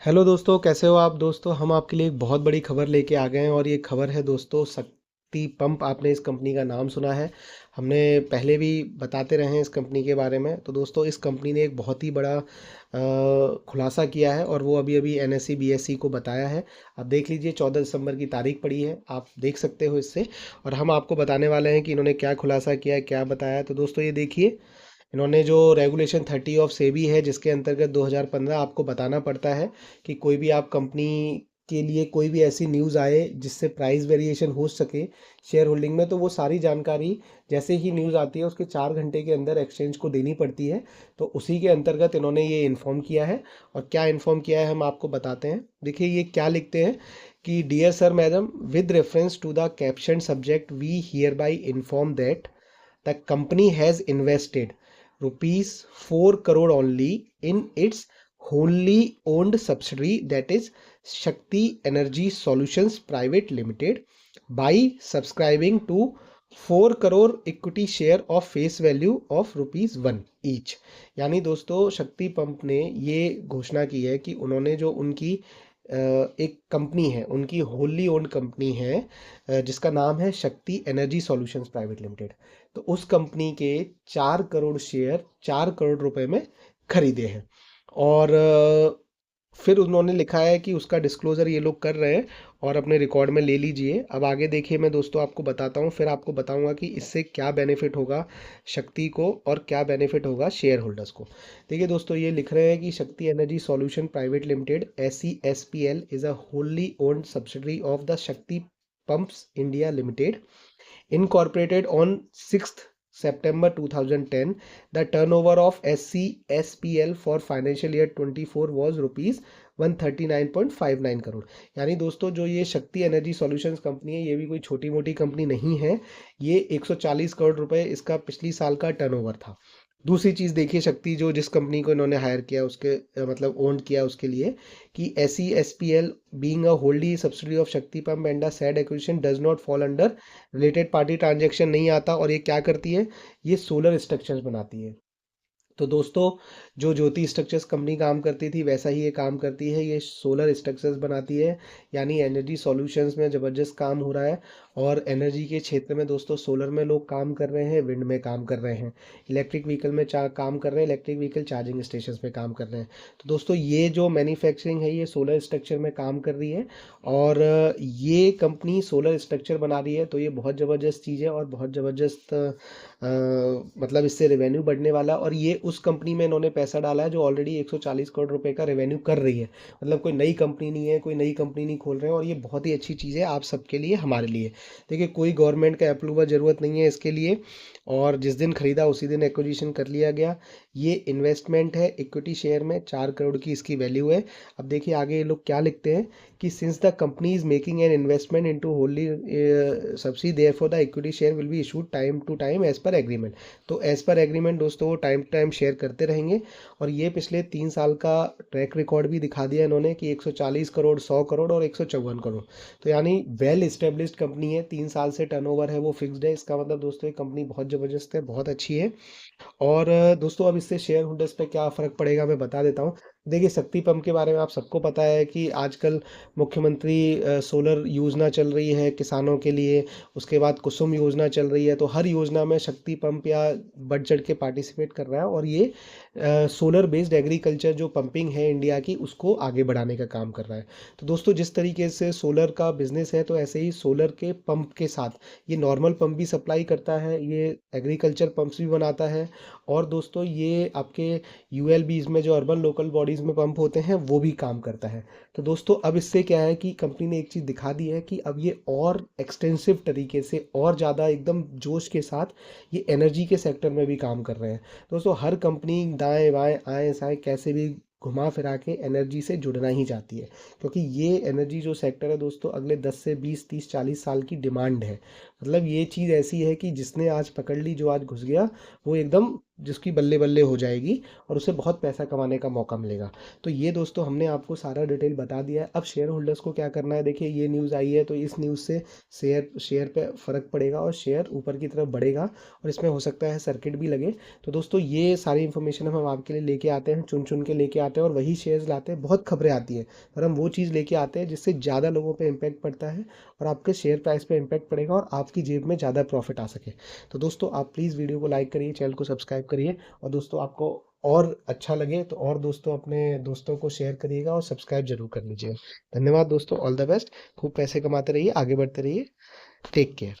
Hello दोस्तों, कैसे हो आप दोस्तों। हम आपके लिए एक बहुत बड़ी खबर लेके आ गए हैं और ये खबर है दोस्तों शक्ति पंप। आपने इस कंपनी का नाम सुना है, हमने पहले भी बताते रहे हैं इस कंपनी के बारे में। तो दोस्तों इस कंपनी ने एक बहुत ही बड़ा खुलासा किया है और वो अभी अभी एनएससी बीएससी को बताया है। आप देख लीजिए, 14 दिसंबर की तारीख पड़ी है, आप देख सकते हो इससे। और हम आपको बताने वाले हैं कि इन्होंने क्या खुलासा किया है, क्या बताया है। तो दोस्तों ये देखिए, इन्होंने जो रेगुलेशन 30 ऑफ सेबी है, जिसके अंतर्गत 2015 आपको बताना पड़ता है कि कोई भी आप कंपनी के लिए कोई भी ऐसी न्यूज़ आए जिससे प्राइस वेरिएशन हो सके शेयर होल्डिंग में, तो वो सारी जानकारी जैसे ही न्यूज़ आती है उसके 4 घंटे के अंदर एक्सचेंज को देनी पड़ती है। तो उसी के अंतर्गत इन्होंने ये इन्फॉर्म किया है। और क्या इन्फॉर्म किया है हम आपको बताते हैं। देखिए ये क्या लिखते हैं कि dear sir madam, with reference to the caption subject we hereby inform that the company has invested rupees 4 crore only in its wholly owned subsidiary, that is Shakti Energy Solutions Private Limited, by subscribing to 4 crore equity share of face value of rupees 1 each। यानी दोस्तों शक्ति pump ने ये घोषणा की है कि उन्होंने जो उनकी एक कंपनी है, उनकी होली ओन्ड कंपनी है, जिसका नाम है शक्ति एनर्जी सॉल्यूशंस प्राइवेट लिमिटेड। तो उस कंपनी के 4 करोड़ शेयर 4 करोड़ रुपए में खरीदे हैं। और फिर उन्होंने लिखा है कि उसका डिस्क्लोज़र ये लोग कर रहे हैं और अपने रिकॉर्ड में ले लीजिए। अब आगे देखिए, मैं दोस्तों आपको बताता हूँ, फिर आपको बताऊँगा कि इससे क्या बेनिफिट होगा शक्ति को और क्या बेनिफिट होगा शेयर होल्डर्स को। देखिए दोस्तों, ये लिख रहे हैं कि Shakti energy solution private limited SESPL is a wholly owned subsidiary of the Shakti pumps India limited, incorporated on 6th September 2010. The turnover of SCSPL for financial year 24 was rupees 139.59 crore. यानी दोस्तों जो ये शक्ति एनर्जी सॉल्यूशंस कंपनी है, ये भी कोई छोटी मोटी कंपनी नहीं है। ये 140 करोड़ रुपए इसका पिछली साल का टर्नओवर था। दूसरी चीज़ देखिए, शक्ति जो जिस कंपनी को इन्होंने हायर किया उसके मतलब ओन किया उसके लिए, कि SESPL being a wholly subsidiary of Shakti Pump and the said acquisition does not fall under related party transaction नहीं आता। और ये क्या करती है, ये सोलर स्ट्रक्चर्स बनाती है। तो दोस्तों जो ज्योति स्ट्रक्चर्स कंपनी काम करती थी वैसा ही ये काम करती है, ये सोलर स्ट्रक्चर्स बनाती है। यानी एनर्जी सॉल्यूशंस में ज़बरदस्त काम हो रहा है। और एनर्जी के क्षेत्र में दोस्तों सोलर में लोग काम कर रहे हैं, विंड में काम कर रहे हैं, इलेक्ट्रिक व्हीकल में काम कर रहे हैं, इलेक्ट्रिक व्हीकल चार्जिंग स्टेशन पे काम कर रहे हैं। तो दोस्तों ये जो मैन्युफैक्चरिंग है ये सोलर स्ट्रक्चर में काम कर रही है। और ये कंपनी सोलर स्ट्रक्चर बना रही है, तो ये बहुत ज़बरदस्त चीज़ है और बहुत ज़बरदस्त मतलब इससे रेवेन्यू बढ़ने वाला। और ये उस कंपनी में इन्होंने पैसा डाला है जो ऑलरेडी 140 करोड़ रुपए का रेवेन्यू कर रही है। मतलब कोई नई कंपनी नहीं है, कोई नई कंपनी नहीं खोल रहे हैं। और ये बहुत ही अच्छी चीज़ है आप सबके लिए, हमारे लिए। देखिए कोई गवर्नमेंट का अप्रूवल ज़रूरत नहीं है इसके लिए। और जिस दिन खरीदा उसी दिन एक्विजिशन कर लिया गया। ये इन्वेस्टमेंट है इक्विटी शेयर में, 4 करोड़ की इसकी वैल्यू है। अब देखिए आगे ये लोग क्या लिखते हैं कि since the company is making an investment into wholly subsidy therefore the equity share will be issued time to time as per agreement. तो एज पर एग्रीमेंट दोस्तों वो टाइम टू टाइम शेयर करते रहेंगे। और ये पिछले 3 साल का ट्रैक रिकॉर्ड भी दिखा दिया इन्होंने कि 140 करोड़, 100 करोड़ और 154 करोड़। तो यानी वेल इस्टेब्लिश्ड कंपनी है, 3 साल से टर्नओवर है वो फिक्स्ड है। इसका मतलब दोस्तों ये कंपनी बहुत ज़बरदस्त है, बहुत अच्छी है। और दोस्तों अब इससे शेयर होल्डर्स पे क्या फ़र्क पड़ेगा मैं बता देता हूँ। देखिए शक्ति पंप के बारे में आप सबको पता है कि आजकल मुख्यमंत्री सोलर योजना चल रही है किसानों के लिए। उसके बाद कुसुम योजना चल रही है। तो हर योजना में शक्ति पंप या बढ़ चढ़ के पार्टिसिपेट कर रहा है। और ये सोलर बेस्ड एग्रीकल्चर जो पंपिंग है इंडिया की, उसको आगे बढ़ाने का काम कर रहा है। तो दोस्तों जिस तरीके से सोलर का बिजनेस है, तो ऐसे ही सोलर के पंप के साथ ये नॉर्मल पंप भी सप्लाई करता है, ये एग्रीकल्चर पंप्स भी बनाता है। और दोस्तों ये आपके ULBs में जो अर्बन लोकल बॉडीज़ में पंप होते हैं वो भी काम करता है। तो दोस्तों अब इससे क्या है कि कंपनी ने एक चीज़ दिखा दी है कि अब ये और एक्सटेंसिव तरीके से और ज़्यादा एकदम जोश के साथ ये एनर्जी के सेक्टर में भी काम कर रहे हैं। दोस्तों हर कंपनी दाएं बाएं आएँ साएँ कैसे भी घुमा फिरा के एनर्जी से जुड़ना ही चाहती है। क्योंकि ये एनर्जी जो सेक्टर है दोस्तों अगले 10 से 20 30 40 साल की डिमांड है। मतलब ये चीज़ ऐसी है कि जिसने आज पकड़ ली, जो आज घुस गया वो एकदम जिसकी बल्ले बल्ले हो जाएगी और उसे बहुत पैसा कमाने का मौका मिलेगा। तो ये दोस्तों हमने आपको सारा डिटेल बता दिया है। अब शेयर होल्डर्स को क्या करना है, देखिए ये न्यूज़ आई है तो इस न्यूज़ से शेयर शेयर पे फ़र्क पड़ेगा और शेयर ऊपर की तरफ बढ़ेगा और इसमें हो सकता है सर्किट भी लगे। तो दोस्तों ये सारी इन्फॉर्मेशन हम आपके लिए लेके आते हैं, चुन चुन के लेके आते हैं और वही शेयर्स लाते हैं। बहुत खबरें आती हैं पर हम वो चीज़ लेके आते हैं जिससे ज़्यादा लोगों पे इम्पैक्ट पड़ता है और आपके शेयर प्राइस पे इम्पैक्ट पड़ेगा और आपकी जेब में ज़्यादा प्रॉफिट आ सके। तो दोस्तों आप प्लीज़ वीडियो को लाइक करिए, चैनल को सब्सक्राइब करिए और दोस्तों आपको और अच्छा लगे तो और दोस्तों अपने दोस्तों को शेयर करिएगा और सब्सक्राइब जरूर कर लीजिए। धन्यवाद दोस्तों, ऑल द बेस्ट। खूब पैसे कमाते रहिए, आगे बढ़ते रहिए। Take care.